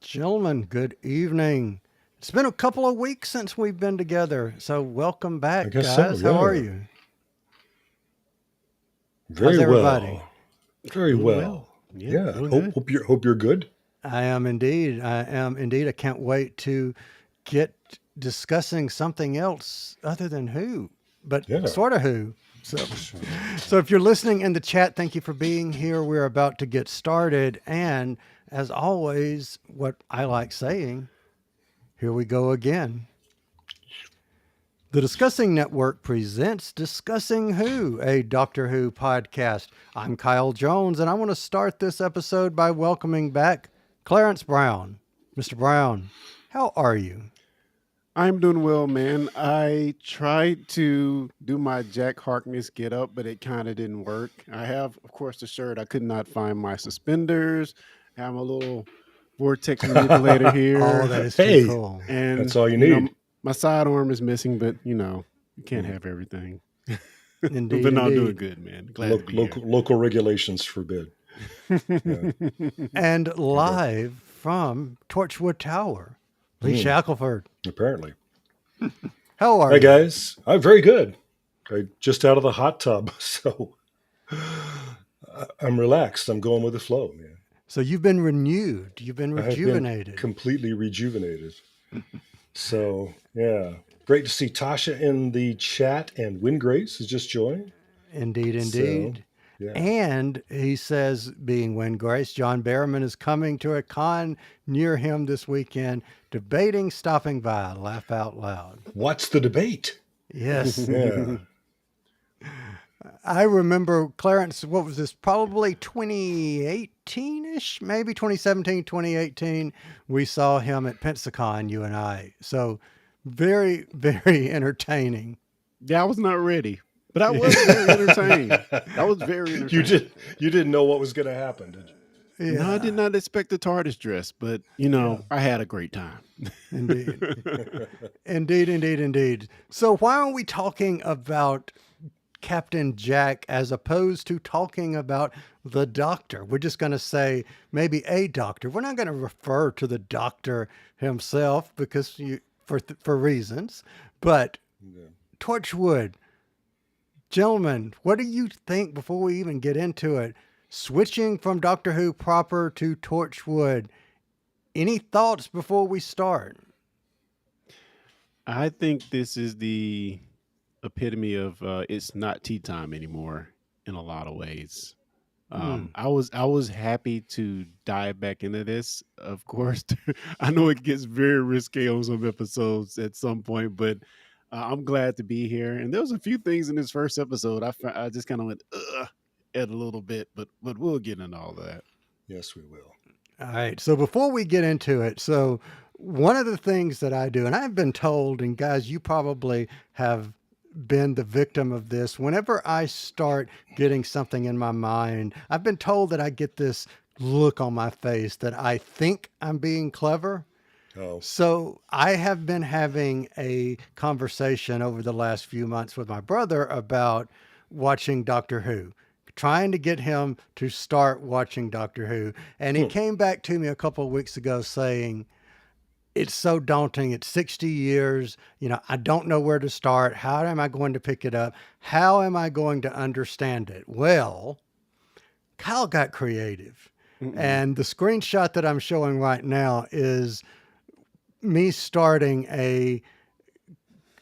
Gentlemen, good evening. It's been a couple of weeks since we've been together, so welcome I back, guess so, guys. How are yeah. you? How's Very everybody? well. Very Doing well. well. Yeah, Yeah. doing Hope good. hope you're good. I am indeed. I am indeed. I can't wait to get discussing something else other than who, but Yeah. sort of who. So if you're listening in the chat, thank you for being here. We're about to get started, and as always, what I like saying, here we go again. The Discussing Network presents Discussing Who, a Doctor Who podcast. I'm Kyle Jones, and I want to start this episode by welcoming back Clarence Brown. Mr. Brown, how are you? I'm doing well, man. I tried to do my Jack Harkness get up, but it kind of didn't work. I have, of course, the shirt. I could not find my suspenders. I have a little vortex manipulator Oh, here. that is too Hey, cool. And, that's all you need. my sidearm is missing, but, you can't Mm. have everything. Indeed, But no, I'm doing indeed. good, man. Glad to be here. Local regulations forbid. Yeah. And Okay. live from Torchwood Tower, Lee Mm, Shackelford. apparently. How are Hey you? guys. I'm very good. I just out of the hot tub, so I'm relaxed. I'm going with the flow, man. So you've been renewed. You've been I have been rejuvenated. completely rejuvenated. So yeah. Great to see Tasha in the chat, and Wingrace has just joined. Indeed, So indeed. yeah. And he says, being Win Grace, John Barrowman is coming to a con near him this weekend, debating stopping by. Laugh out loud. What's the debate? Yes. Yeah. I remember Clarence, what was this? Probably 2018 ish, maybe 2017, 2018. We saw him at Pensacon, you and I. So very, very entertaining. Yeah, I was not ready, but I was very entertained. I was very entertained. You didn't know what was going to happen, did you? No, I did not expect the TARDIS dress, but I had a great time. Indeed. Indeed, indeed, indeed. So why aren't we talking about Captain Jack as opposed to talking about the Doctor? We're just going to say maybe a doctor. We're not going to refer to the Doctor himself because for reasons. But Yeah. Torchwood, gentlemen, what do you think before we even get into it? Switching from Doctor Who proper to Torchwood. Any thoughts before we start? I think this is the epitome of it's not tea time anymore in a lot of ways. I was happy to dive back into this. Of course, I know it gets very risque on some episodes at some point, but I'm glad to be here. And there was a few things in this first episode I just kind of went ugh at a little bit, but we'll get into all that. Yes, we will. All right. So before we get into it, so one of the things that I do, and I've been told, and guys, you probably have been the victim of this. Whenever I start getting something in my mind, I've been told that I get this look on my face that I think I'm being clever. Oh, So I have been having a conversation over the last few months with my brother about watching Doctor Who, trying to get him to start watching Doctor Who. And he hmm. came back to me a couple of weeks ago saying, it's so daunting. It's 60 years. I don't know where to start. How am I going to pick it up? How am I going to understand it? Well, Kyle got creative. Mm-mm. And the screenshot that I'm showing right now is me starting a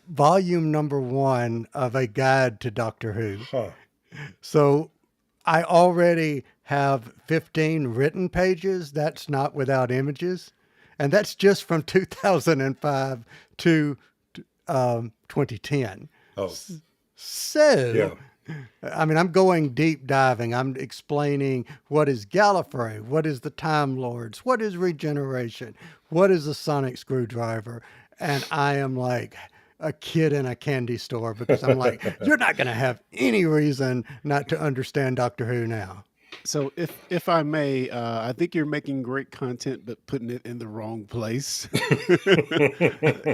volume number 1 of a guide to Doctor Who. Huh. So I already have 15 written pages. That's not without images. And that's just from 2005 to 2010. Oh, So, yeah. I mean, I'm going deep diving. I'm explaining what is Gallifrey, what is the Time Lords, what is regeneration, what is a sonic screwdriver. And I am like a kid in a candy store because I'm like, you're not going to have any reason not to understand Doctor Who now. So if I may, I think you're making great content, but putting it in the wrong place.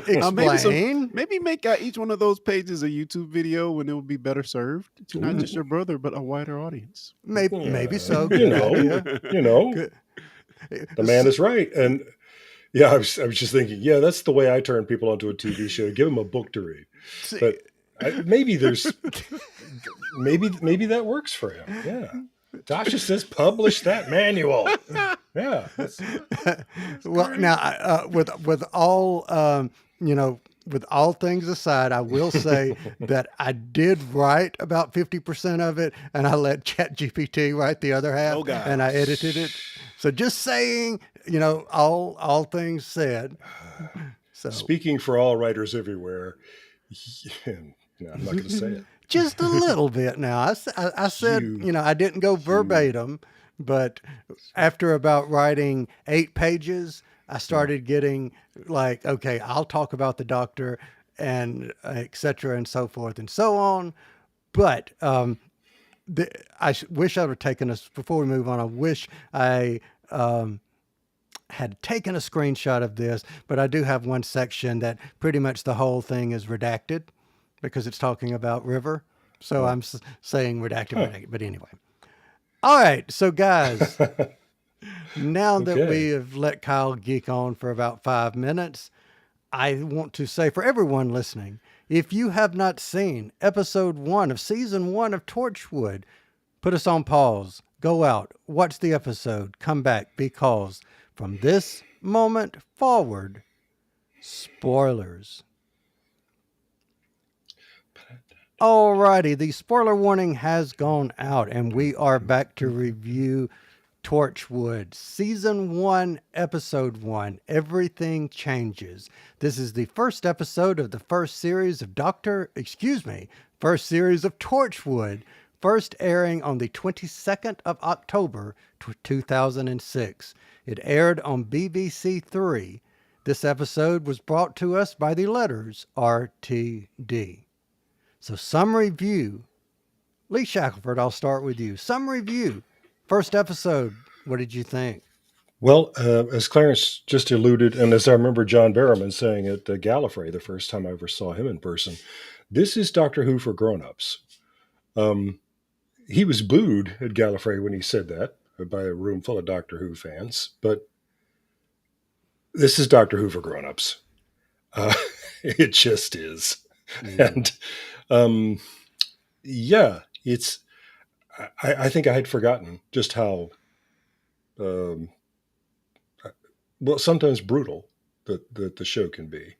Explain. Maybe make each one of those pages a YouTube video, and it would be better served to not just your brother, but a wider audience. Maybe Yeah, so. you Good know, idea. you know, Good. the man is right. And Yeah, I was just thinking, yeah, that's the way I turn people onto a TV show. Give them a book to read. See, But maybe that works for him. Yeah. Tasha says, publish that manual. Yeah. well, now with all with all things aside, I will say that I did write about 50% of it, and I let ChatGPT write the other half, Oh, God. and I edited it. So just saying, all things said. So Speaking for all writers everywhere, no, I'm not going to say it. just a little bit now. I said, I didn't go verbatim, but after about writing 8 pages, I started getting like, okay, I'll talk about the doctor and et cetera and so forth and so on. But wish I would have taken us before we move on. I wish I had taken a screenshot of this, but I do have one section that pretty much the whole thing is redacted because it's talking about River. So I'm saying redacted. But anyway. All right. So, guys, now that we have let Kyle geek on for about 5 minutes, I want to say for everyone listening, if you have not seen episode 1 of season 1 of Torchwood, put us on pause, go out, watch the episode, come back, because from this moment forward, spoilers. Alrighty, the spoiler warning has gone out, and we are back to review Torchwood, Season 1, Episode 1, Everything Changes. This is the first episode of the first series of first series of Torchwood, first airing on the 22nd of October, 2006. It aired on BBC 3. This episode was brought to us by the letters RTD. So some review. Lee Shackelford, I'll start with you. Some review. First episode, what did you think? Well, as Clarence just alluded, and as I remember John Barrowman saying at Gallifrey the first time I ever saw him in person, this is Doctor Who for grown-ups. He was booed at Gallifrey when he said that by a room full of Doctor Who fans, but this is Doctor Who for grown-ups. It just is. And yeah, it's. I think I had forgotten just how, well, sometimes brutal that the show can be.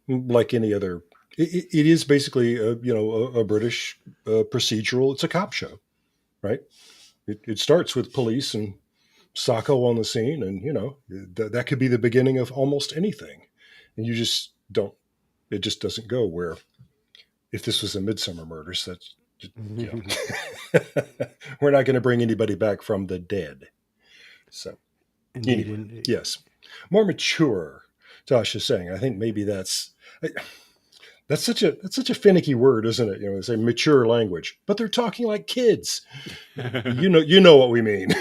Like any other, it is basically a British procedural. It's a cop show, right? It starts with police and Sacco on the scene, and that could be the beginning of almost anything, and you just don't. It just doesn't go where. If this was a Midsummer Murders, that's we're not going to bring anybody back from the dead. So, Indeed. Yes, more mature. Tasha's saying. I think maybe that's such a finicky word, isn't it? They say mature language, but they're talking like kids. you know what we mean.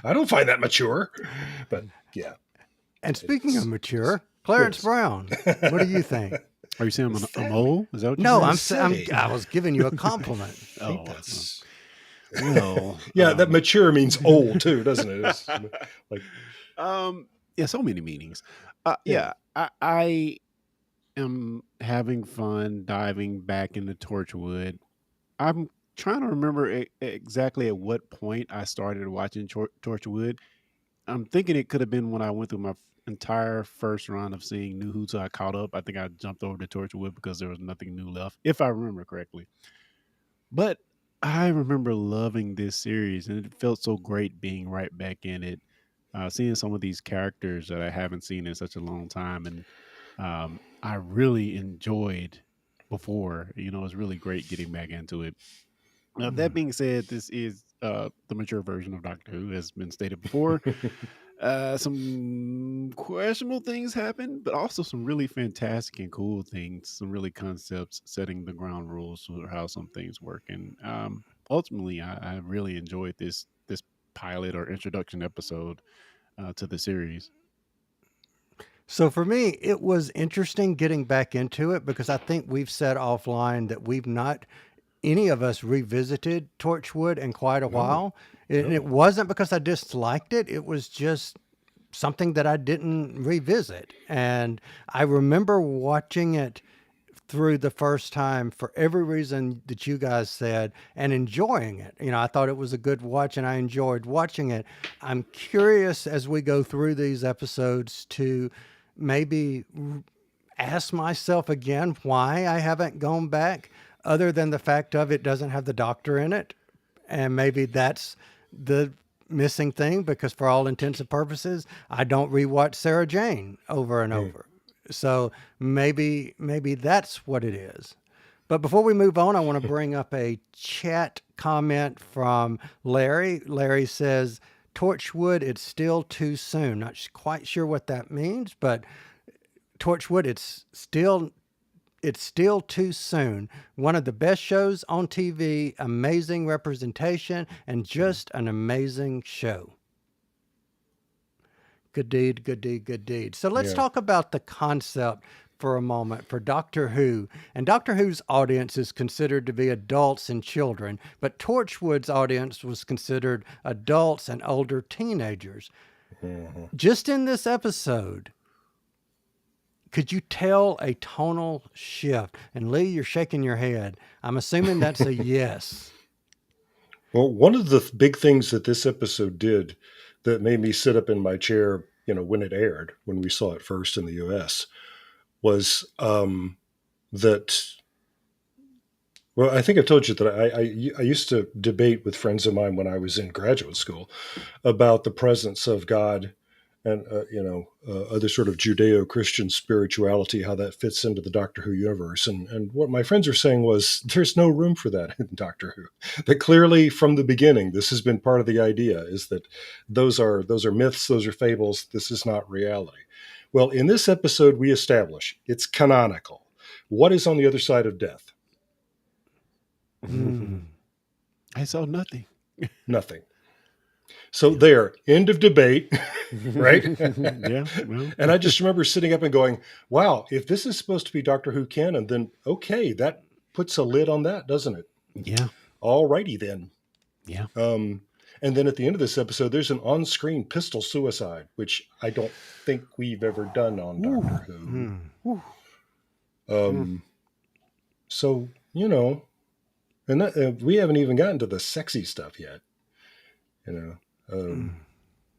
I don't find that mature, but yeah. And speaking of mature, Clarence Brown, what do you think? Are you saying I'm a mole? Is that what No, you're saying? I was giving you a compliment. That's well, that mature means old too, doesn't it? It's like, yeah, so many meanings. I am having fun diving back into Torchwood. I'm trying to remember exactly at what point I started watching Torchwood. I'm thinking it could have been when I went through my entire first round of seeing New Who, so I caught up. I think I jumped over to Torchwood because there was nothing new left, if I remember correctly. But I remember loving this series, and it felt so great being right back in it, seeing some of these characters that I haven't seen in such a long time, and I really enjoyed before. It was really great getting back into it. Now, that being said, this is the mature version of Doctor Who, has been stated before. Some questionable things happen, but also some really fantastic and cool things, some really concepts setting the ground rules for how some things work. And ultimately, I really enjoyed this pilot or introduction episode to the series. So for me, it was interesting getting back into it because I think we've said offline that we've not, any of us, revisited Torchwood in quite a while. And it wasn't because I disliked it. It was just something that I didn't revisit. And I remember watching it through the first time for every reason that you guys said and enjoying it. I thought it was a good watch and I enjoyed watching it. I'm curious as we go through these episodes to maybe ask myself again why I haven't gone back, other than the fact of it doesn't have the doctor in it. And maybe that's the missing thing, because for all intents and purposes, I don't rewatch Sarah Jane over and over. So maybe that's what it is. But before we move on, I want to bring up a chat comment from Larry. Larry says, Torchwood, it's still too soon. Not quite sure what that means, but Torchwood, it's still too soon. One of the best shows on TV, amazing representation, and just an amazing show. Good deed, good deed, good deed. So let's talk about the concept for a moment for Doctor Who. And Doctor Who's audience is considered to be adults and children, but Torchwood's audience was considered adults and older teenagers. Just in this episode, could you tell a tonal shift? And Lee, you're shaking your head. I'm assuming that's a yes. Well, one of the big things that this episode did that made me sit up in my chair, when it aired, when we saw it first in the US, was that, well, I think I told you that I used to debate with friends of mine when I was in graduate school about the presence of God and, other sort of Judeo-Christian spirituality, how that fits into the Doctor Who universe. And what my friends are saying was, there's no room for that in Doctor Who. That clearly from the beginning, this has been part of the idea, is that those are myths, those are fables, this is not reality. Well, in this episode, we establish it's canonical. What is on the other side of death? I saw nothing. Nothing. So there, end of debate, right? Yeah. Well. And I just remember sitting up and going, wow, if this is supposed to be Doctor Who canon, then okay, that puts a lid on that, doesn't it? Yeah. All righty then. Yeah. And then at the end of this episode, there's an on-screen pistol suicide, which I don't think we've ever done on Doctor Who. So, and that, we haven't even gotten to the sexy stuff yet,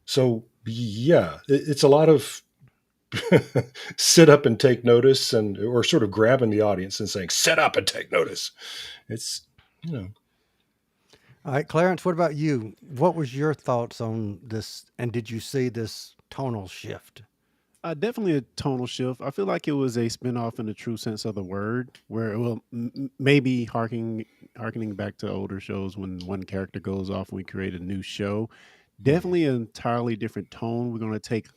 So, yeah, it's a lot of sit up and take notice, or sort of grabbing the audience and saying, sit up and take notice. It's, All right, Clarence, what about you? What was your thoughts on this? And did you see this tonal shift? Definitely a tonal shift. I feel like it was a spinoff in the true sense of the word, where, well, maybe harkening back to older shows when one character goes off and we create a new show. Definitely an entirely different tone. We're going to take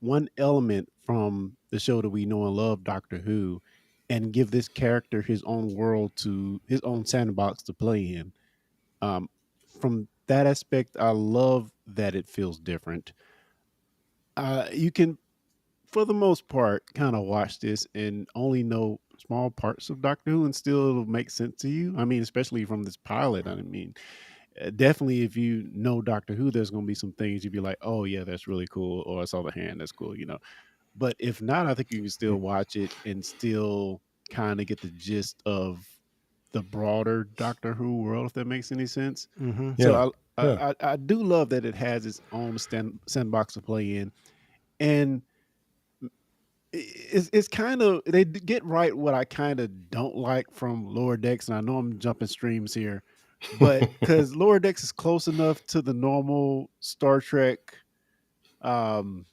one element from the show that we know and love, Doctor Who, and give this character his own world, to his own sandbox to play in. From that aspect, I love that it feels different. You can, for the most part, kind of watch this and only know small parts of Doctor Who and still it'll make sense to you. I mean, especially from this pilot. I mean, definitely if you know Doctor Who, there's going to be some things you'd be like, oh yeah, that's really cool. Or I saw the hand, that's cool, But if not, I think you can still watch it and still kind of get the gist of the broader Doctor Who world, if that makes any sense. So I do love that it has its own sandbox to play in. And it's kind of, they get right what I kind of don't like from Lower Decks, and I know I'm jumping streams here, but because Lower Decks is close enough to the normal Star Trek mode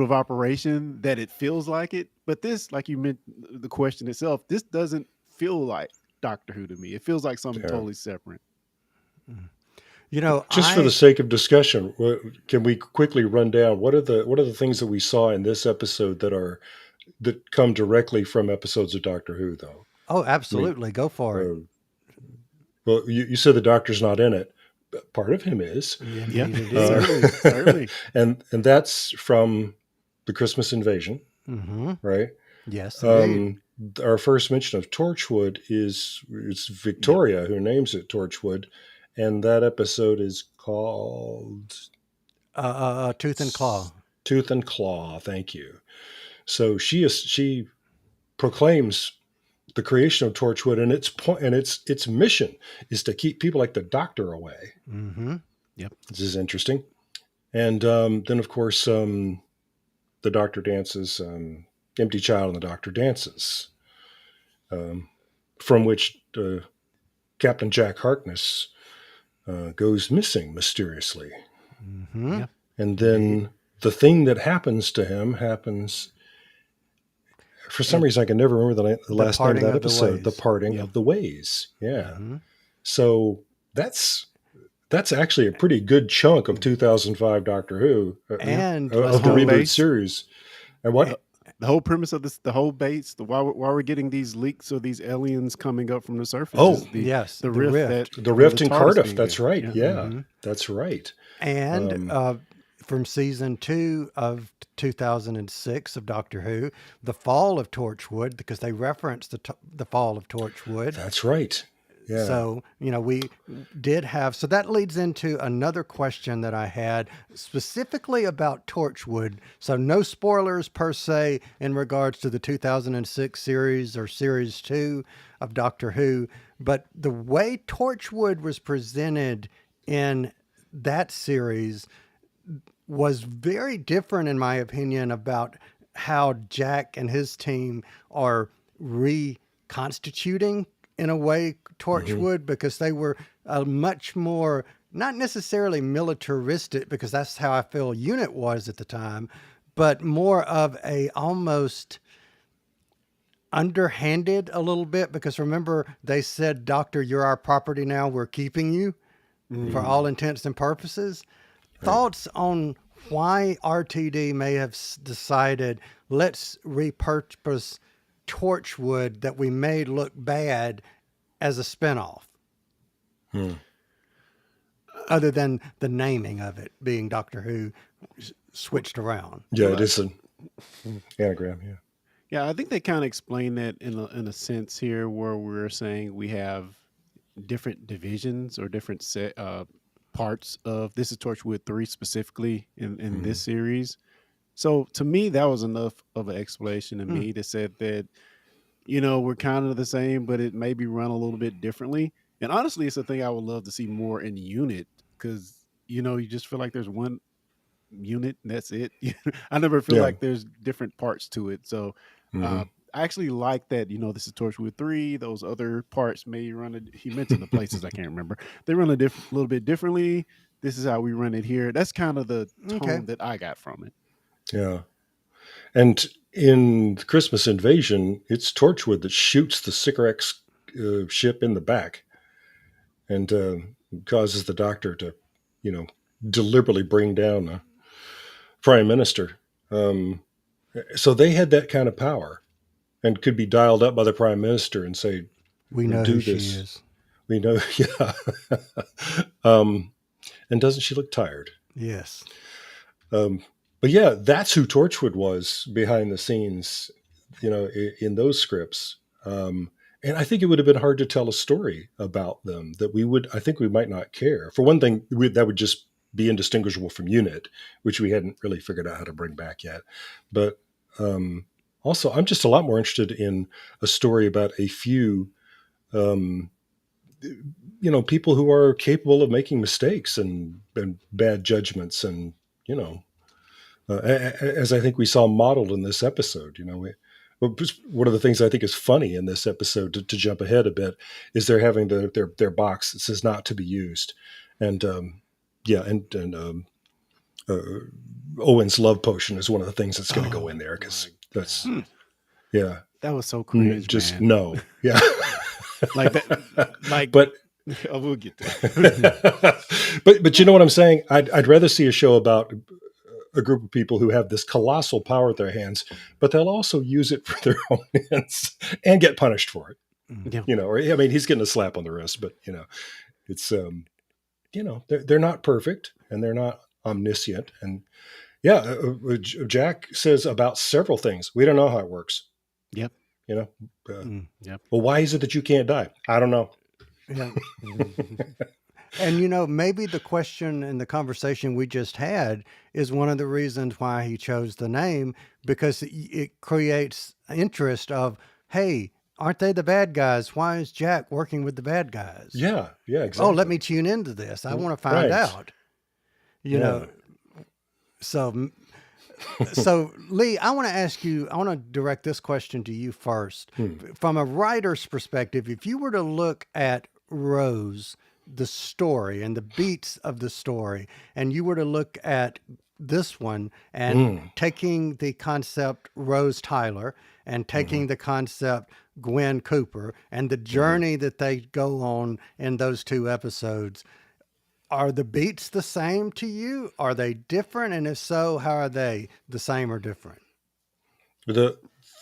of operation that it feels like it. But this, like you meant, the question itself, this doesn't feel like Doctor Who to me. It feels like something totally separate. Just for the sake of discussion, can we quickly run down what are the things that we saw in this episode that come directly from episodes of Doctor Who, though? Oh, absolutely. Go for it. Well, you said the Doctor's not in it. Part of him is. Yeah, certainly. And that's from the Christmas Invasion, right? Yes. Our first mention of Torchwood it's Victoria who names it Torchwood. And that episode is called Tooth and Claw. Tooth and claw. Thank you. So she proclaims the creation of Torchwood, and its mission is to keep people like the Doctor away. Mm-hmm. Yep. This is interesting. And then, of course, the Doctor dances. Empty Child and the Doctor dances, from which Captain Jack Harkness goes missing mysteriously. Mm-hmm. Yeah. And then the thing that happens to him happens. For some reason, I can never remember the last name of that episode. The parting of the ways. Yeah. Mm-hmm. So that's actually a pretty good chunk of 2005 Doctor Who And of the reboot series. And what? The whole premise of this, the whole base, why we're getting these leaks or these aliens coming up from the surface. Oh, is the rift. The rift in TARDIS Cardiff. That's right. Yeah, Mm-hmm. that's right. And from season 2 of 2006 of Doctor Who, the fall of Torchwood, because they referenced the fall of Torchwood. That's right. Yeah. So, we did have, so that leads into another question that I had specifically about Torchwood. So no spoilers per se in regards to the 2006 series or series 2 of Doctor Who, but the way Torchwood was presented in that series was very different, in my opinion, about how Jack and his team are reconstituting, in a way, Torchwood, because they were a much more, not necessarily militaristic, because that's how I feel UNIT was at the time, but more of a almost underhanded a little bit, because remember they said, Doctor, you're our property now, we're keeping you for all intents and purposes. Thoughts on why RTD may have decided, let's repurpose Torchwood that we made look bad as a spinoff? Other than the naming of it being Doctor Who switched around. Yeah, it is an anagram. Yeah. Yeah, I think they kind of explain that in a sense here, where we're saying we have different divisions or different parts of, this is Torchwood 3 specifically in this series. So to me, that was enough of an explanation to me that said that, we're kind of the same, but it may be run a little bit differently. And honestly, it's a thing I would love to see more in UNIT, because, you just feel like there's one unit and that's it. I never feel like there's different parts to it. So I actually like that, this is Torchwood 3. Those other parts may run he mentioned the places, I can't remember. They run a little bit differently. This is how we run it here. That's kind of the tone that I got from it. Yeah. And in the Christmas Invasion, it's Torchwood that shoots the Sycorax ship in the back and causes the Doctor to, deliberately bring down the Prime Minister. So they had that kind of power and could be dialed up by the Prime Minister and say, we know do who this. She is. We know, yeah. And doesn't she look tired? Yes. But yeah, that's who Torchwood was behind the scenes, in those scripts. And I think it would have been hard to tell a story about them that I think we might not care. For one thing, that would just be indistinguishable from UNIT, which we hadn't really figured out how to bring back yet. But also, I'm just a lot more interested in a story about a few, people who are capable of making mistakes and bad judgments and, as I think we saw modeled in this episode. One of the things I think is funny in this episode, to jump ahead a bit, is they're having their box that says not to be used. And Owen's love potion is one of the things that's going to go in there, because that's, yeah. That was so cringe, just man. no. Yeah. Like that, but we'll get there. but you know what I'm saying? I'd rather see a show about a group of people who have this colossal power at their hands, but they'll also use it for their own ends and get punished for it. Yeah. Or I mean, he's getting a slap on the wrist, but it's they're not perfect and they're not omniscient. And Jack says about several things, we don't know how it works. Yep. Well, why is it that you can't die? I don't know. Yeah. And maybe the question and the conversation we just had is one of the reasons why he chose the name, because it creates interest of, hey, aren't they the bad guys? Why is Jack working with the bad guys? Yeah, yeah, Oh, let exactly. me tune into this. I want to find Right. out. You Yeah. know, so so Lee, I want to ask you, I want to direct this question to you first. From a writer's perspective, if you were to look at Rose, the story and the beats of the story, and you were to look at this one and Mm. taking the concept Rose Tyler and Hmm. taking the concept Gwen Cooper and the Hmm. journey that they go on in those two episodes, are the beats the same to you? Are they different? And if so, how are they the same or different? The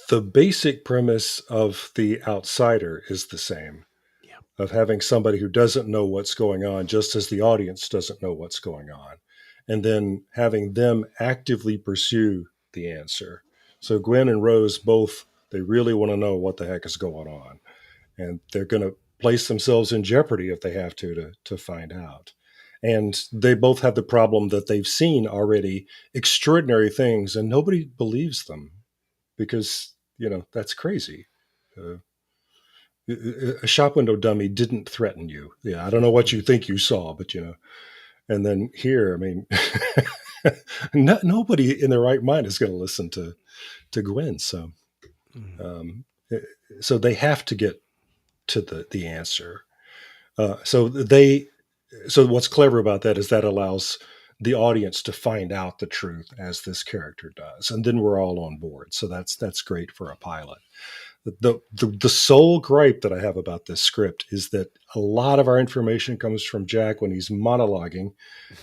the basic premise of The Outsider is the same, Yeah. of having somebody who doesn't know what's going on, just as the audience doesn't know what's going on, and then having them actively pursue the answer. So Gwen and Rose both, they really want to know what the heck is going on, and they're going to place themselves in jeopardy if they have to find out. And they both have the problem that they've seen already extraordinary things, and nobody believes them because that's crazy. Uh, a shop window dummy didn't threaten you. Yeah, I don't know what you think you saw, but And then here, I mean, nobody in their right mind is going to listen to Gwen. Um, eh, so they have to get to the answer. Uh, so they, so what's clever about that is that allows the audience to find out the truth as this character does, and then we're all on board. So that's great for a pilot. The sole gripe that I have about this script is that a lot of our information comes from Jack when he's monologuing,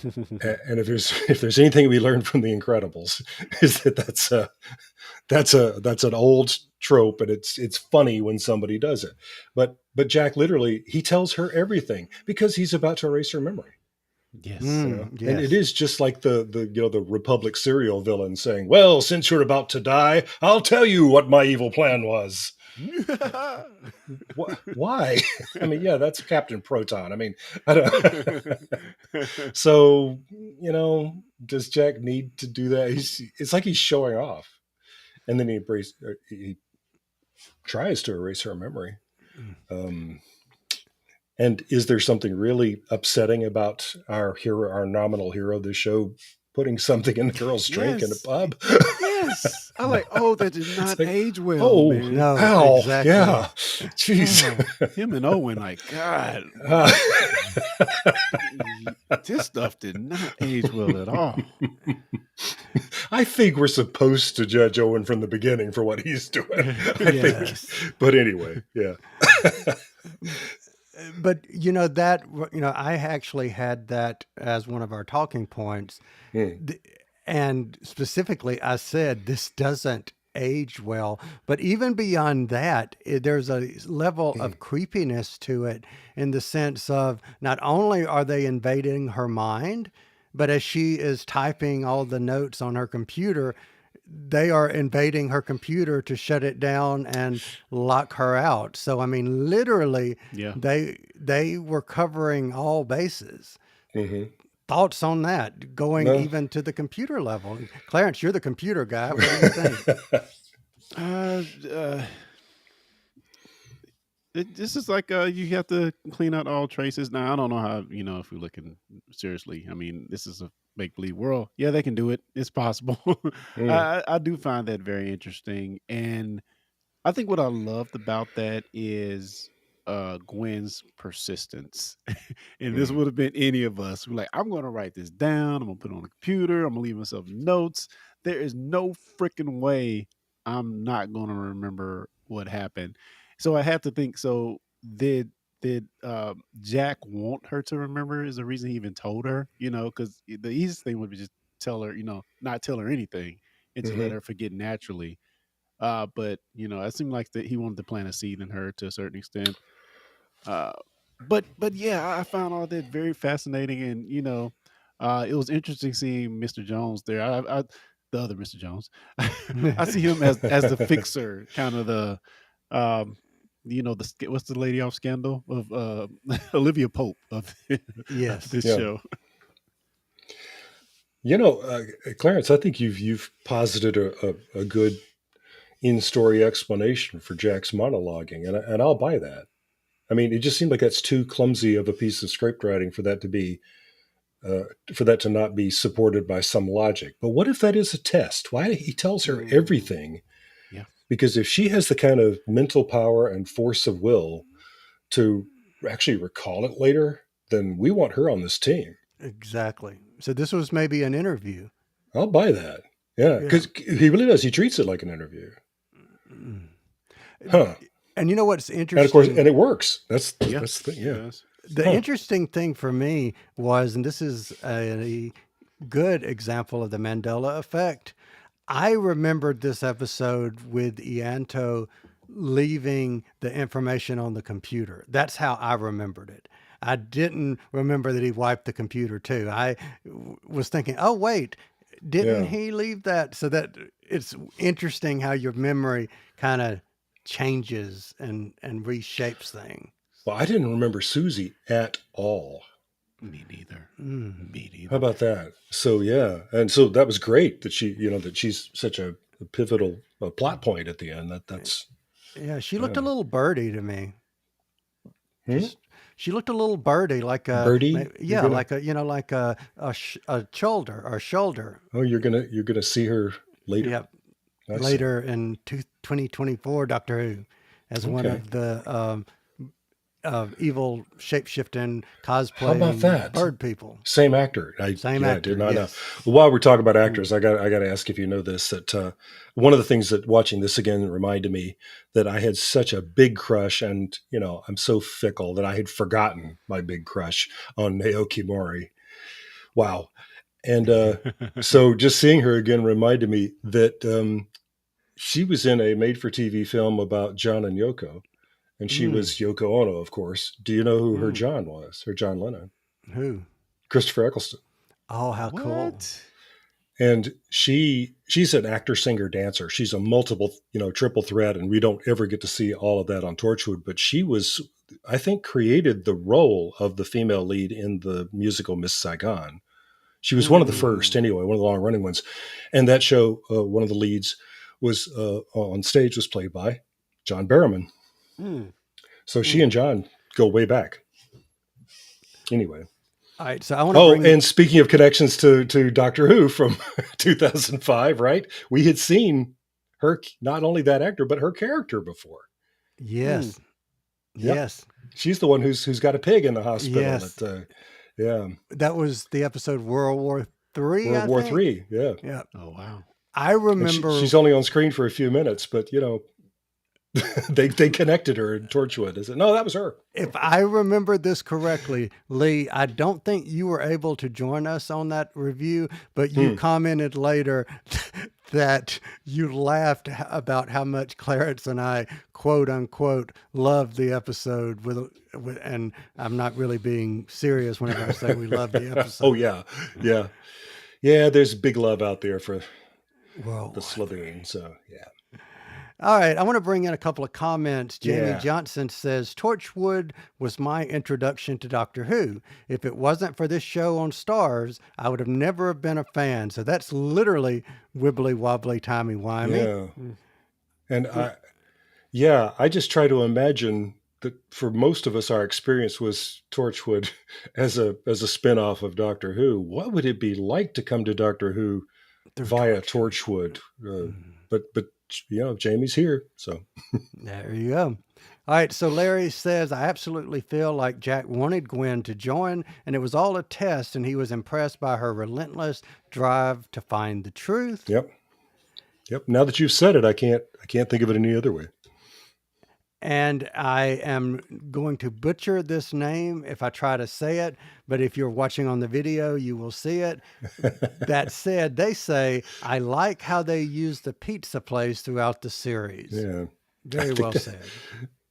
and if there's anything we learned from The Incredibles, is that that's an old trope, and it's funny when somebody does it. But Jack literally, he tells her everything because he's about to erase her memory. Yes. And it Yes. is just like the Republic serial villain saying, "Well, since you're about to die, I'll tell you what my evil plan was." Why? I mean, yeah, that's Captain Proton. I mean, I don't. So, does Jack need to do that? It's like he's showing off, and then he tries to erase her memory. Um, and is there something really upsetting about our hero, our nominal hero of this show, putting something in the girl's drink in a Yes. pub? Yes. I like, oh, that did It's not like, age well, oh, man. No, ow, exactly. yeah, jeez. Oh, him and Owen, like, God, Uh, this stuff did not age well at all. I think we're supposed to judge Owen from the beginning for what he's doing. I think, Yes. but anyway, yeah. But I actually had that as one of our talking points. Hmm. And specifically, I said this doesn't age well. But even beyond that, there's a level of creepiness to it, in the sense of not only are they invading her mind, but as she is typing all the notes on her computer, they are invading her computer to shut it down and lock her out. So I mean, literally, Yeah. they were covering all bases. Hmm. Thoughts on that, going No. even to the computer level? Clarence, you're the computer guy. What do you think? Uh, uh, this is like you have to clean out all traces. Now I don't know how if we're looking seriously. I mean, this is a make believe world. Yeah, they can do it. It's possible. Mm. I do find that very interesting, and I think what I loved about that is Gwen's persistence. And this Mm. would have been any of us. We're like, I'm going to write this down. I'm going to put it on the computer. I'm going to leave myself notes. There is no freaking way I'm not going to remember what happened. So I have to think. So did Jack want her to remember? Is the reason he even told her? Because the easiest thing would be just tell her. Not tell her anything and to let Hmm. her forget naturally. But it seemed like that he wanted to plant a seed in her to a certain extent. Uh, but yeah, I found all that very fascinating, and it was interesting seeing Mr. Jones there. The other Mr. Jones, I see him as the fixer, kind of the um, what's the lady off Scandal of Olivia Pope of, of Yes. this Yeah. show. Clarence, I think you've posited a good in-story explanation for Jack's monologuing, and I'll buy that. I mean, it just seemed like that's too clumsy of a piece of script writing for that to be for that to not be supported by some logic. But what if that is a test? Why he tells her everything? Yeah. Because if she has the kind of mental power and force of will to actually recall it later, then we want her on this team. Exactly. So this was maybe an interview. I'll buy that. Yeah, because he really does. He treats it like an interview. Huh. And you know what's And interesting? of course, and it works. That's Yeah. the thing. She Yeah. does. The interesting thing for me was, and this is a good example of the Mandela effect. I remembered this episode with Ianto leaving the information on the computer. That's how I remembered it. I didn't remember that he wiped the computer too. I was thinking, oh, wait, didn't Yeah. he leave that? So that it's interesting how your memory kind of changes and reshapes things. Well, I didn't remember Susie at all. Me neither. Mm. Me neither. How about that? So yeah, and so that was great that that she's such a pivotal plot point at the end. That's Yeah, she looked a little birdie to me. Hmm? She looked a little birdie, like a Birdie? yeah, You're gonna- like a shoulder or shoulder. Oh, you're gonna see her later. Yep, I see. later in 2024, Doctor Who, as one Okay. of the evil shapeshifting cosplay How about that? bird people. Same actor. Same actor, Did not yes. know. While we're talking about actors, I got to ask if you know this. That one of the things that watching this again reminded me that I had such a big crush, and I'm so fickle that I had forgotten my big crush on Naoki Mori. Wow. And so just seeing her again reminded me that she was in a made-for-TV film about John and Yoko, and she was Yoko Ono, of course. Do you know who her John was? Her John Lennon? Who? Christopher Eccleston. Oh, how cool! What? And she's an actor, singer, dancer. She's a multiple, triple threat, and we don't ever get to see all of that on Torchwood. But she was, I think, created the role of the female lead in the musical Miss Saigon. She was one of the first, anyway, one of the long-running ones. And that show, one of the leads was on stage was played by John Barrowman. So she and John go way back. Anyway. All right, so I want to bring. And speaking of connections to Doctor Who from 2005, right? We had seen her, not only that actor, but her character before. Yes, Yep. yes, She's the one who's got a pig in the hospital. Yes. Yeah. that was the episode World War III. World War III. Yeah. Yeah, Oh wow. I And remember. she's only on screen for a few minutes, but they connected her in Torchwood. Is it? No, that was her. If I remember this correctly, Lee, I don't think you were able to join us on that review, but you commented later that you laughed about how much Clarence and I, quote unquote, loved the episode with and I'm not really being serious whenever I say we love the episode. Oh yeah. Yeah. Yeah, there's big love out there for Whoa. the Slytherin. So yeah. All right, I want to bring in a couple of comments. Jamie Yeah. Johnson says, Torchwood was my introduction to Doctor Who. If it wasn't for this show on Stars, I would have never have been a fan. So that's literally wibbly wobbly timey wimey. Yeah. And I just try to imagine that for most of us, our experience was Torchwood as a spinoff of Doctor Who. What would it be like to come to Doctor Who via Torchwood? But Jamie's here, so There you go. All right, so Larry says, I absolutely feel like Jack wanted Gwen to join, and it was all a test, and he was impressed by her relentless drive to find the truth. Yep. Now that you've said it, I can't think of it any other way. And I am going to butcher this name if I try to say it, but if you're watching on the video, you will see it. That said, they say, I like how they use the pizza place throughout the series. Yeah. Very well said.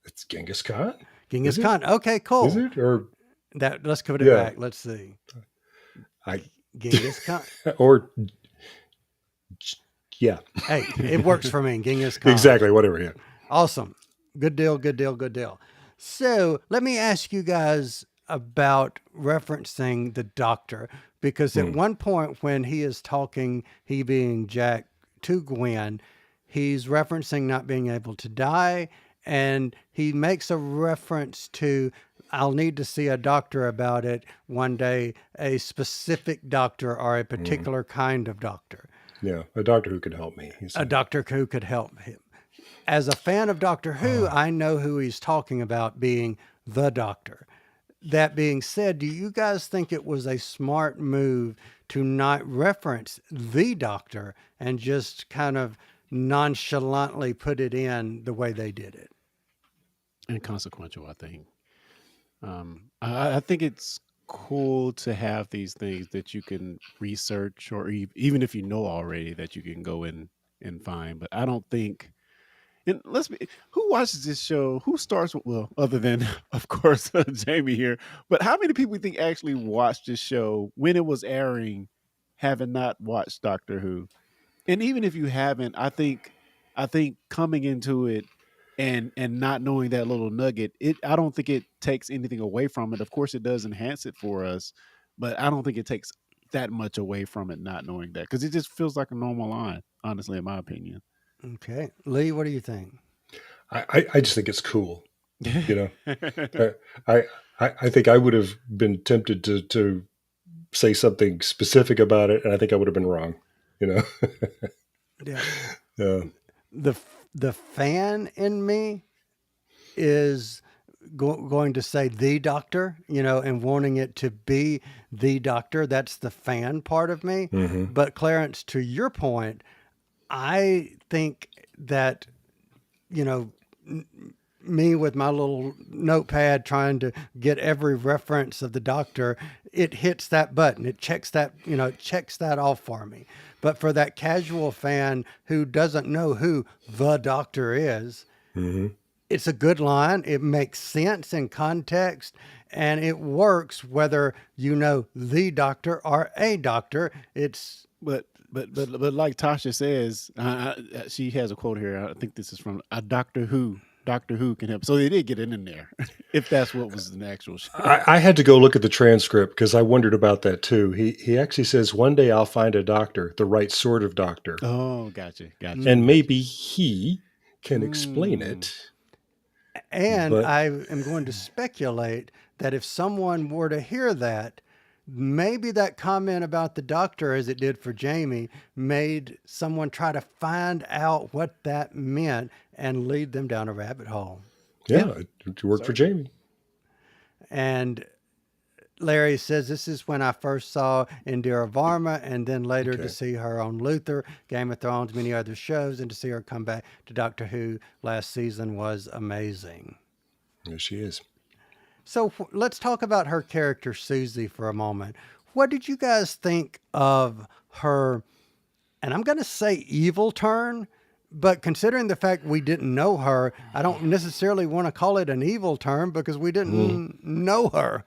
It's Genghis Khan? Genghis Is it? Khan. Okay, cool. Is it? Or Let's give it Yeah. back. Let's see. Genghis Khan. or yeah. Hey, it works for me. Genghis Khan. Exactly, whatever, yeah. Awesome. Good deal, good deal, good deal. So let me ask you guys about referencing the doctor, because at Hmm. one point when he is talking, he being Jack, to Gwen, he's referencing not being able to die, and he makes a reference to, I'll need to see a doctor about it one day, a specific doctor or a Hmm. particular kind of doctor, Yeah, a doctor who could help me. He a said. doctor who could help him. As a fan of Doctor Who, I know who he's talking about being the Doctor. That being said, do you guys think it was a smart move to not reference the Doctor and just kind of nonchalantly put it in the way they did it? Inconsequential, I think. I think it's cool to have these things that you can research, or even if you know already, that you can go in and find. But I don't think. And let's be, who watches this show? Who starts with, well, other than of course Jamie here, but how many people you think actually watched this show when it was airing, having not watched Doctor Who? And even if you haven't, I think coming into it and not knowing that little nugget, I don't think it takes anything away from it. Of course, it does enhance it for us, but I don't think it takes that much away from it not knowing that, because it just feels like a normal line, honestly, in my opinion. Okay. Lee, what do you think? I just think it's cool. You know, I, I think I would have been tempted to say something specific about it, and I think I would have been wrong. You know, Yeah. uh, The, the fan in me is going to say the doctor, and wanting it to be the doctor. That's the fan part of me. hmm But Clarence, to your point, I think that, you know, me with my little notepad trying to get every reference of the doctor, it hits that button. It checks that, it checks that off for me. But for that casual fan who doesn't know who the doctor is, hmm it's a good line. It makes sense in context, and it works whether you know the doctor or a doctor. It's But like Tasha says, she has a quote here. I think this is from a Doctor Who. Doctor Who can help. So they did get it in there, if that's what was an actual show. I had to go look at the transcript because I wondered about that too. He actually says one day I'll find a doctor, the right sort of doctor, Oh, gotcha, and gotcha. maybe he can explain Mm. it. and But I am going to speculate that if someone were to hear that, maybe that comment about the doctor, as it did for Jamie, made someone try to find out what that meant and lead them down a rabbit hole. Yeah. yeah, it worked for Certainly. Jamie. And Larry says, this is when I first saw Indira Varma, and then later to Okay, see her on Luther, Game of Thrones, many other shows, and to see her come back to Doctor Who last season was amazing. there she is. So let's talk about her character, Susie, for a moment. What did you guys think of her, and I'm going to say evil turn, but considering the fact we didn't know her, I don't necessarily want to call it an evil turn because we Mhm. didn't know her.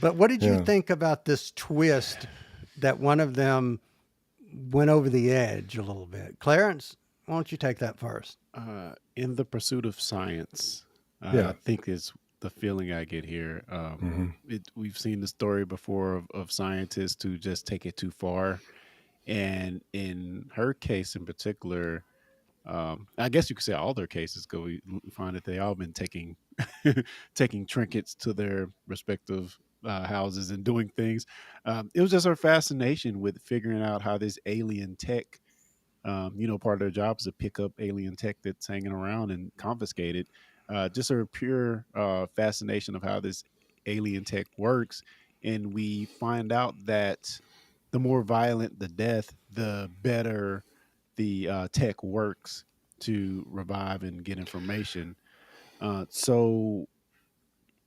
But what did you Yeah. think about this twist that one of them went over the edge a little bit? Clarence, why don't you take that first? In the pursuit of science, I Yeah. think is the feeling I get here. hmm We've seen the story before of scientists who just take it too far, and in her case in particular, I guess you could say all their cases go. We find that they all been taking taking trinkets to their respective houses and doing things. It was just her fascination with figuring out how this alien tech, part of their job is to pick up alien tech that's hanging around and confiscate it. Just a pure fascination of how this alien tech works. And we find out that the more violent the death, the better the tech works to revive and get information. So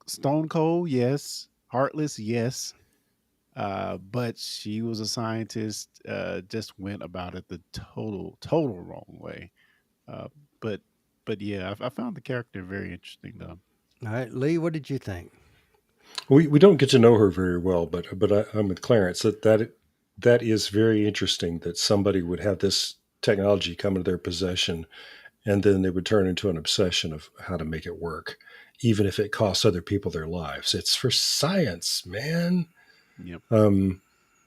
Stone Cold, yes. Heartless, yes. But she was a scientist, just went about it the total wrong way. Uh, but but yeah, I found the character very interesting though. All right, Lee, what did you think? We don't get to know her very well, but I'm with Clarence that is very interesting that somebody would have this technology come into their possession and then they would turn into an obsession of how to make it work, even if it costs other people their lives. It's for science, man. Yep. And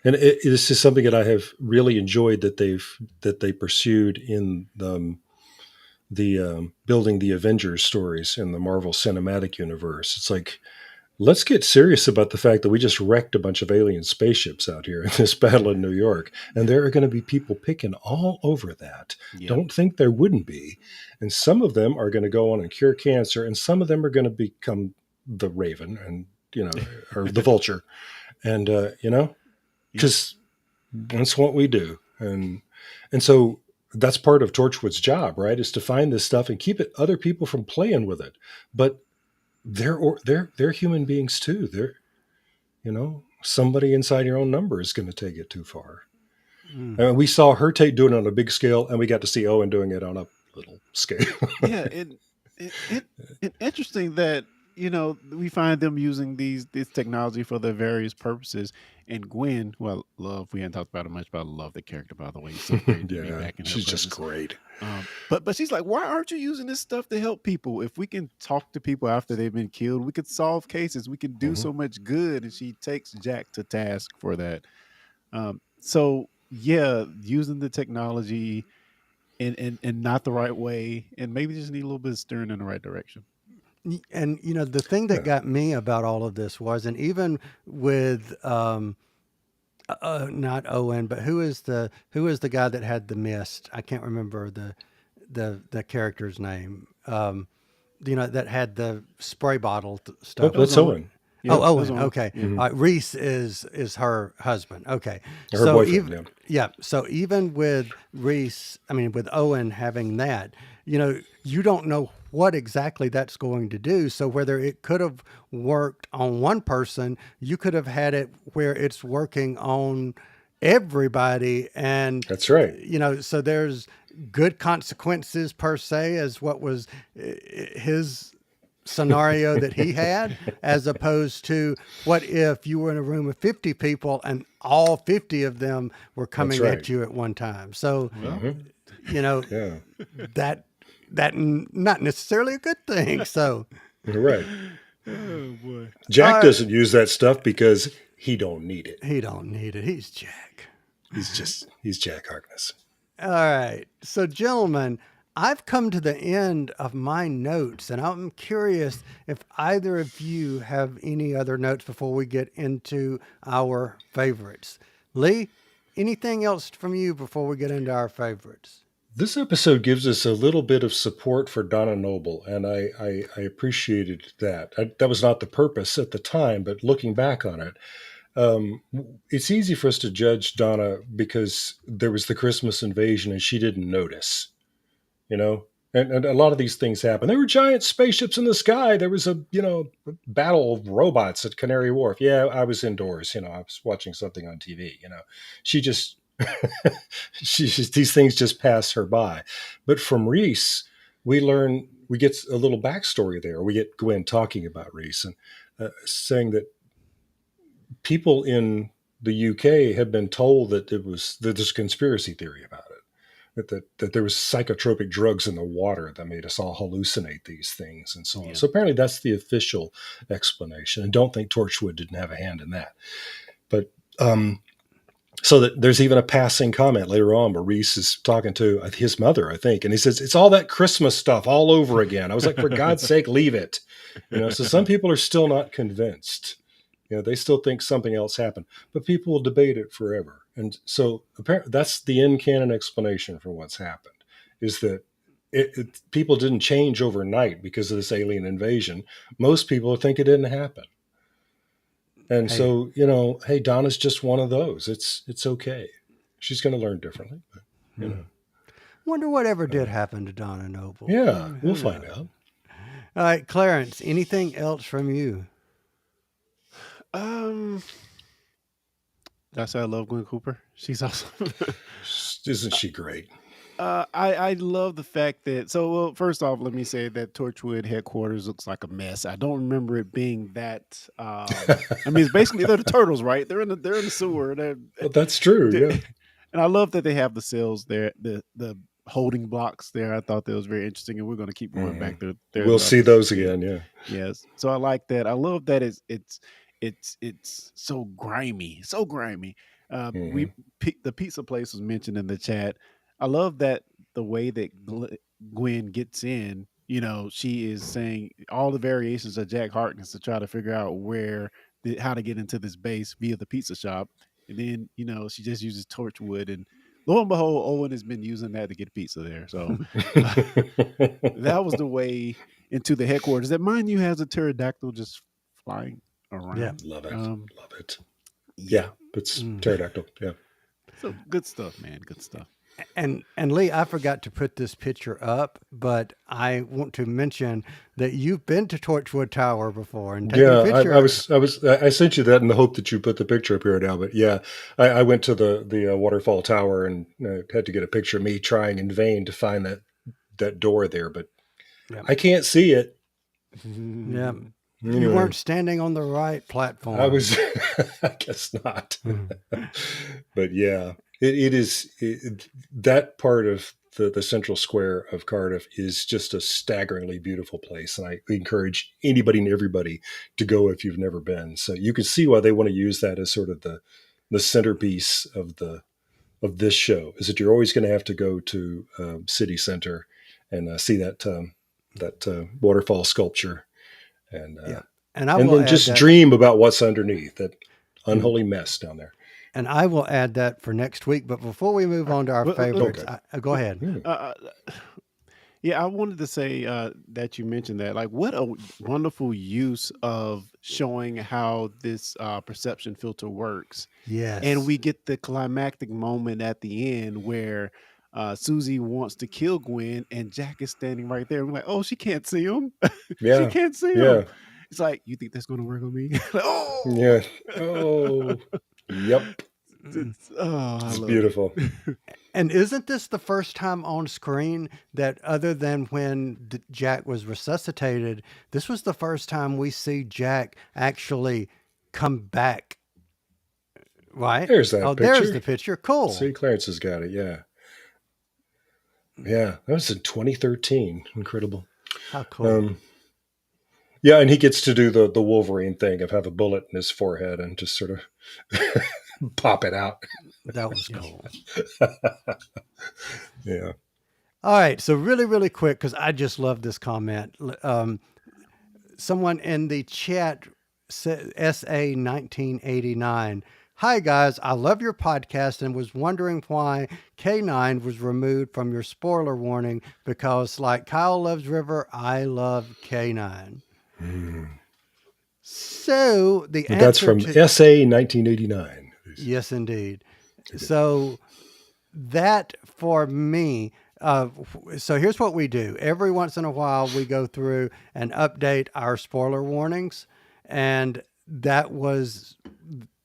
this is something that I have really enjoyed that they pursued in the building the Avengers stories in the Marvel Cinematic Universe. It's like, let's get serious about the fact that we just wrecked a bunch of alien spaceships out here in this battle in New York, and there are going to be people picking all over that. Yep. Don't think there wouldn't be. And some of them are going to go on and cure cancer, and some of them are going to become the Raven and or the Vulture, and because that's what we do, and so that's part of Torchwood's job, right? Is to find this stuff and keep other people from playing with it, but they're human beings too. They're somebody inside your own number is going to take it too far. And we saw her doing it on a big scale, and we got to see Owen doing it on a little scale. Yeah, it interesting that we find them using this technology for their various purposes. And Gwen, well, love, we hadn't talked about it much, but I love the character, by the way. So great to be back in her she's just presence. great. But she's like, why aren't you using this stuff to help people? If we can talk to people after they've been killed, we could solve cases. We could do so much good. And she takes Jack to task for that. So yeah, using the technology in not the right way, and maybe just need a little bit of steering in the right direction. And the thing that got me about all of this was, and even with not Owen, but who is the guy that had the mist? I can't remember the character's name. That had the spray bottle stuff. That's Owen. Yeah, Owen. Owen. Okay. Mm-hmm. Reese is her husband. Okay. Her boyfriend. So even with with Owen having that, you don't know what exactly that's going to do. So whether it could have worked on one person, you could have had it where it's working on everybody. And that's right. So there's good consequences per se as what was his scenario that he had, as opposed to what if you were in a room of 50 people and all 50 of them were coming at you at one time. So, that not necessarily a good thing. So, right. Oh boy. Jack doesn't use that stuff because he don't need it. He don't need it. He's Jack. He's Jack Harkness. All right. So, gentlemen, I've come to the end of my notes, and I'm curious if either of you have any other notes before we get into our favorites. Lee, anything else from you before we get into our favorites? This episode gives us a little bit of support for Donna Noble, and I appreciated that. That was not the purpose at the time, but looking back on it, it's easy for us to judge Donna because there was the Christmas invasion and she didn't notice, and a lot of these things happen. There were giant spaceships in the sky. There was a battle of robots at Canary Wharf. Yeah, I was indoors. I was watching something on TV. She just these things just pass her by. But from Reese, we get a little backstory there. We get Gwen talking about Reese and saying that people in the UK have been told that there's a conspiracy theory about it, that there was psychotropic drugs in the water that made us all hallucinate these things and so on. So apparently that's the official explanation. And don't think Torchwood didn't have a hand in that. But so that there's even a passing comment later on where Reese is talking to his mother, I think, and he says, it's all that Christmas stuff all over again. I was like, for God's sake, leave it. So some people are still not convinced. They still think something else happened, but people will debate it forever. And so apparently that's the in-canon explanation for what's happened, is that people didn't change overnight because of this alien invasion. Most people think it didn't happen. And so, hey, Donna's just one of those. It's okay. She's going to learn differently. But, Wonder whatever did happen to Donna Noble. Yeah, we'll find out. All right, Clarence, anything else from you? That's why I love Gwen Cooper. She's awesome. Isn't she great? I love the fact that, well, first off, let me say that Torchwood headquarters looks like a mess. I don't remember it being that. It's basically they're the turtles, right? They're in the sewer. Well, that's true. Yeah. And I love that they have the cells there, the holding blocks there. I thought that was very interesting, and we're going to keep going back there We'll throughout see this. those again. Yeah. Yes. So I like that. I love that it's so grimy, so grimy. We the pizza place was mentioned in the chat. I love that the way that Gwen gets in. She is saying all the variations of Jack Harkness to try to figure out how to get into this base via the pizza shop, and then she just uses Torchwood, and lo and behold, Owen has been using that to get pizza there. So that was the way into the headquarters. That mind you has a pterodactyl just flying Yeah. around. Love it. Love it. Yeah. It's pterodactyl. Yeah. So good stuff, man. Good stuff. And Lee, I forgot to put this picture up, but I want to mention that you've been to Torchwood Tower before and taken a picture. I sent you that in the hope that you put the picture up here now. But yeah, I went to the waterfall tower and had to get a picture of me trying in vain to find that door there, but I can't see it. Yeah. Anyway, you weren't standing on the right platform. I was. I guess not. But yeah, it is that part of the central square of Cardiff is just a staggeringly beautiful place, and I encourage anybody and everybody to go if you've never been. So you can see why they want to use that as sort of the centerpiece of this show. Is that you're always going to have to go to City Center and see that waterfall sculpture, and then just dream about what's underneath that unholy mess down there. And I will add that for next week. But before we move on to our favorites, go ahead. Yeah, I wanted to say that you mentioned that. Like, what a wonderful use of showing how this perception filter works. Yes. And we get the climactic moment at the end where Susie wants to kill Gwen and Jack is standing right there. We're like, oh, she can't see him. Yeah. She can't see him. It's like, you think that's going to work on me? Oh. Yeah. Oh. Yep. It's beautiful. And isn't this the first time on screen that, other than when Jack was resuscitated, this was the first time we see Jack actually come back? Right? There's that picture. There's the picture. Cool. See, Clarence has got it. Yeah. Yeah. That was in 2013. Incredible. How cool. Yeah, and he gets to do the Wolverine thing of have a bullet in his forehead and just sort of pop it out. That was cool. Yeah. All right. So really, really quick, because I just love this comment. Someone in the chat said, SA1989. Hi, guys. I love your podcast and was wondering why K9 was removed from your spoiler warning, because like Kyle loves River, I love K9. So the answer that's from SA 1989. Yes, indeed. So that for me, so here's what we do. Every once in a while, we go through and update our spoiler warnings. And that was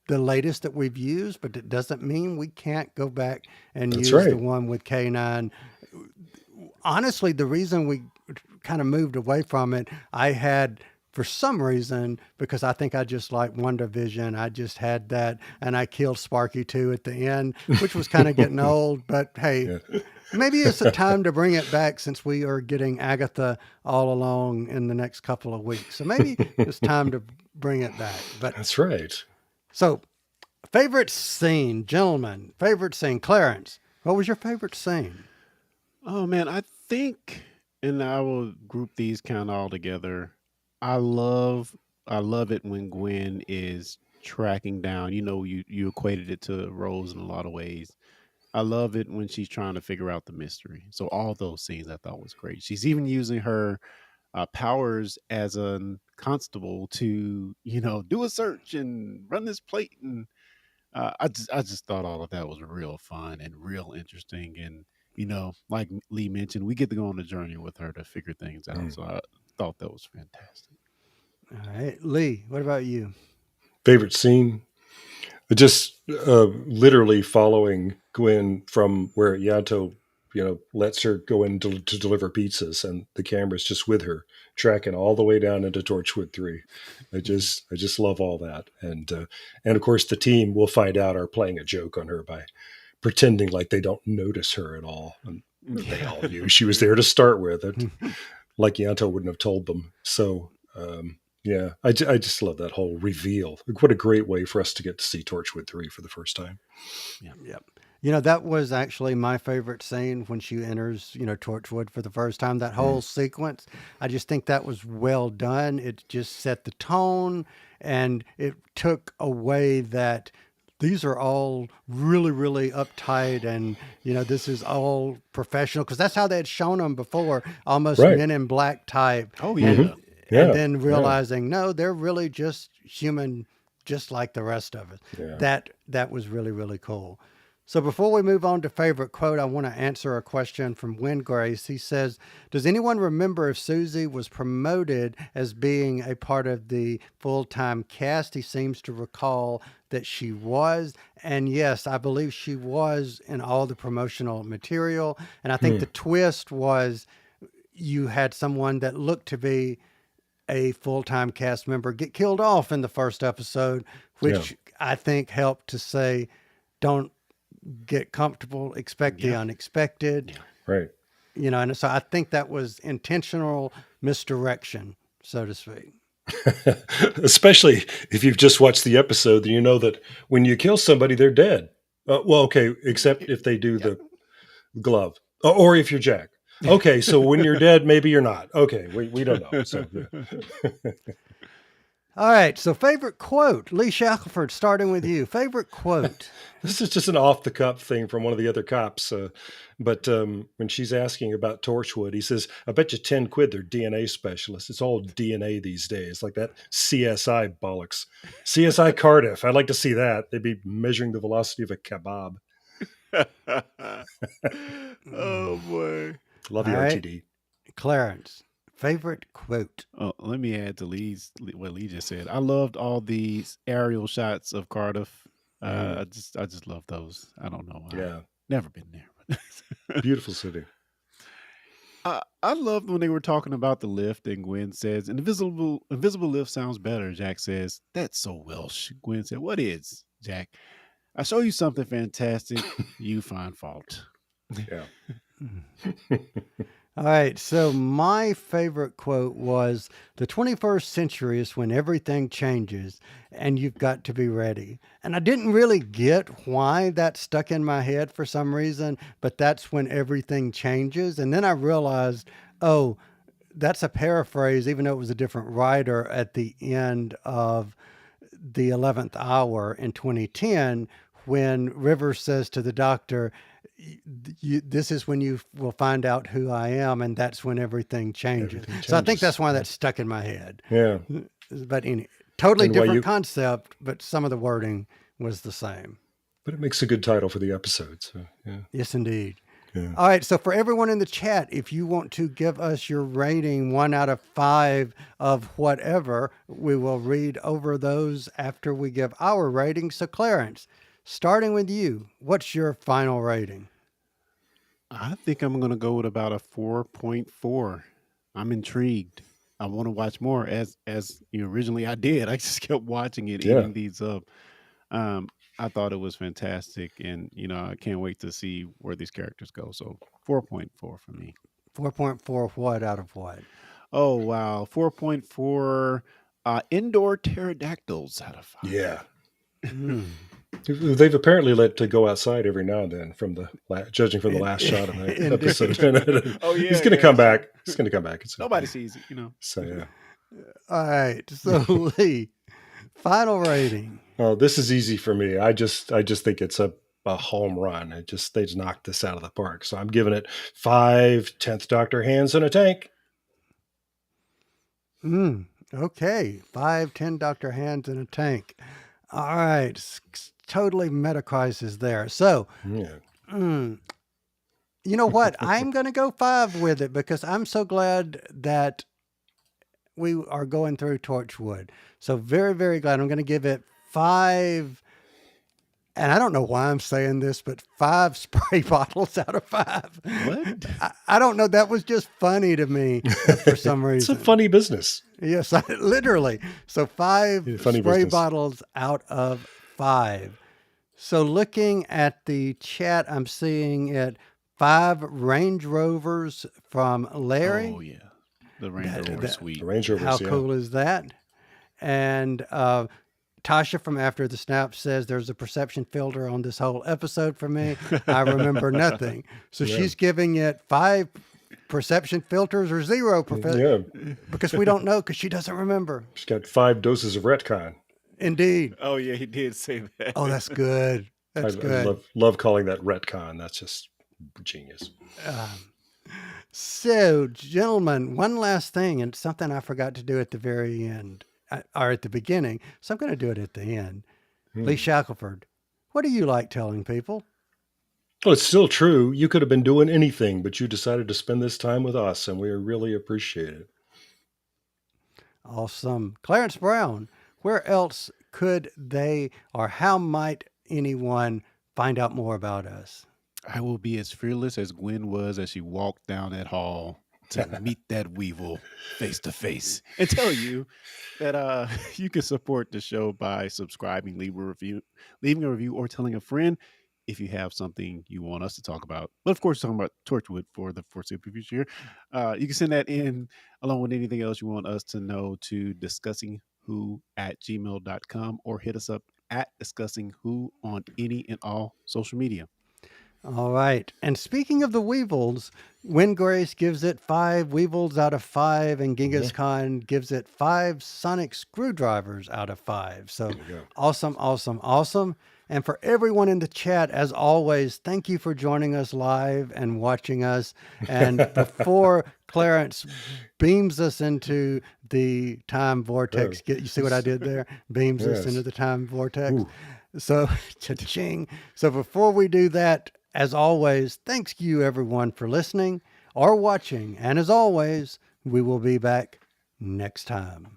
the latest that we've used, but it doesn't mean we can't go back and use the one with K9. Honestly, the reason we kind of moved away from it, I had, for some reason, because I think I just like WandaVision, I just had that, and I killed Sparky too at the end, which was kind of getting old. But hey, maybe it's a time to bring it back, since we are getting Agatha all along in the next couple of weeks. So maybe it's time to bring it back. But that's right. So, favorite scene, gentlemen. Favorite scene, Clarence. What was your favorite scene? Oh man, I think, and I will group these kind of all together. I love it when Gwen is tracking down. You equated it to Rose in a lot of ways. I love it when she's trying to figure out the mystery. So all those scenes I thought was great. She's even using her powers as a constable to, do a search and run this plate. And I just thought all of that was real fun and real interesting. And, like Lee mentioned, we get to go on a journey with her to figure things out. So I thought that was fantastic. All right. Lee, what about you? Favorite scene? Just literally following Gwen from where Yanto, lets her go in to deliver pizzas, and the camera's just with her, tracking all the way down into Torchwood 3. I just love all that. And of course the team, we'll find out, are playing a joke on her by pretending like they don't notice her at all. And They all knew she was there to start with. Like Yanto wouldn't have told them. So, yeah, I just love that whole reveal. What a great way for us to get to see Torchwood 3 for the first time. Yep. You know, that was actually my favorite scene when she enters, Torchwood for the first time. That whole sequence, I just think that was well done. It just set the tone, and it took away that these are all really, really uptight, and this is all professional, because that's how they had shown them before, almost Right. Men in Black type. Oh yeah. Yeah. And then realizing, no, they're really just human, just like the rest of us. Yeah. That was really, really cool. So before we move on to favorite quote, I want to answer a question from Win Grace. He says, does anyone remember if Susie was promoted as being a part of the full-time cast? He seems to recall that she was. And yes, I believe she was in all the promotional material. And I think the twist was you had someone that looked to be a full-time cast member get killed off in the first episode, which I think helped to say, don't get comfortable, expect the unexpected. Right. And so I think that was intentional misdirection, so to speak. Especially if you've just watched the episode, then you know that when you kill somebody, they're dead. Well, okay, except if they do the glove, or if you're Jack. Okay, so when you're dead, maybe you're not. Okay, we don't know. So, All right, so favorite quote. Lee Shackelford, starting with you. Favorite quote. This is just an off-the-cuff thing from one of the other cops. But when she's asking about Torchwood, he says, I bet you 10 quid they're DNA specialists. It's all DNA these days, like that CSI bollocks. CSI Cardiff. I'd like to see that. They'd be measuring the velocity of a kebab. Oh, boy. Love you, All right. RTD. Clarence, favorite quote. Oh, let me add to what Lee just said. I loved all these aerial shots of Cardiff. I just love those. I don't know why. Yeah. Never been there. Beautiful city. I loved when they were talking about the lift, and Gwen says, invisible lift sounds better. Jack says, that's so Welsh. Gwen said, what is, Jack? I show you something fantastic. You find fault. Yeah. All right, so my favorite quote was, the 21st century is when everything changes and you've got to be ready. And I didn't really get why that stuck in my head for some reason, but that's when everything changes. And then I realized, oh, that's a paraphrase, even though it was a different writer at the end of the 11th hour in 2010, when Rivers says to the doctor, this is when you will find out who I am, and that's when everything changes. So I think that's why that stuck in my head. Yeah. But totally different concept, but some of the wording was the same. But it makes a good title for the episode. So, yeah. Yes, indeed. Yeah. All right. So for everyone in the chat, if you want to give us your rating 1 out of 5 of whatever, we will read over those after we give our rating. So Clarence, starting with you, what's your final rating? I think I'm going to go with about a 4.4. I'm intrigued. I want to watch more as originally I did. I just kept watching it, eating these up. I thought it was fantastic, and I can't wait to see where these characters go. So 4.4 for me. 4.4 what out of what? Oh wow, 4.4 indoor pterodactyls out of 5. Yeah. They've apparently let to go outside every now and then, from the judging from the last shot of that episode. Oh yeah, he's going to come back. He's going to come back. Nobody sees it, So yeah. All right. So Lee, final rating. Oh, this is easy for me. I just think it's a home run. They just knocked this out of the park. So I'm giving it 5 10th Doctor hands in a tank. Okay. 5 10 Dr. Hands in a tank. All right. Totally Metacrisis there. So, you know what? I'm going to go 5 with it, because I'm so glad that we are going through Torchwood. So very, very glad. I'm going to give it 5. And I don't know why I'm saying this, but 5 spray bottles out of 5. What? I don't know. That was just funny to me for some reason. It's a funny business. Yes, literally. So 5 spray business. bottles out of 5. So looking at the chat, I'm seeing it 5 Range Rovers from Larry. Oh yeah, the Range Rover that- Suite. The Range Rovers, How yeah. cool is that? And Tasha from After the Snap says there's a perception filter on this whole episode for me. I remember nothing. So Yeah. she's giving it 5 perception filters or 0 Yeah, because we don't know because she doesn't remember. she's got 5 doses of retcon. Indeed. Oh yeah, he did say that. Oh, that's good. That's I good. love calling that retcon. That's just genius. So, gentlemen, one last thing, and something I forgot to do at the very end, or at the beginning. So I'm going to do it at the end. Lee Shackelford, what do you like telling people? Well, it's still true. You could have been doing anything, but you decided to spend this time with us, and we really appreciate it. Awesome. Clarence Brown, where else could they or how might anyone find out more about us? I will be as fearless as Gwen was as she walked down that hall to meet that Weevil face to face and tell you that you can support the show by subscribing, leaving a review, or telling a friend if you have something you want us to talk about. But of course, talking about Torchwood for the foreseeable future. You can send that in along with anything else you want us to know to discussingwho@gmail.com or hit us up at discussingwho on any and all social media. All right. And speaking of the Weevils, Grace gives it 5 Weevils out of 5, and Genghis Khan gives it 5 sonic screwdrivers out of 5. So awesome, awesome, awesome. And for everyone in the chat, as always, thank you for joining us live and watching us. And before Clarence beams us into the time vortex, you see what I did there? Beams us into the time vortex. Ooh. So, cha-ching. So before we do that, as always, thanks you everyone for listening or watching. And as always, we will be back next time.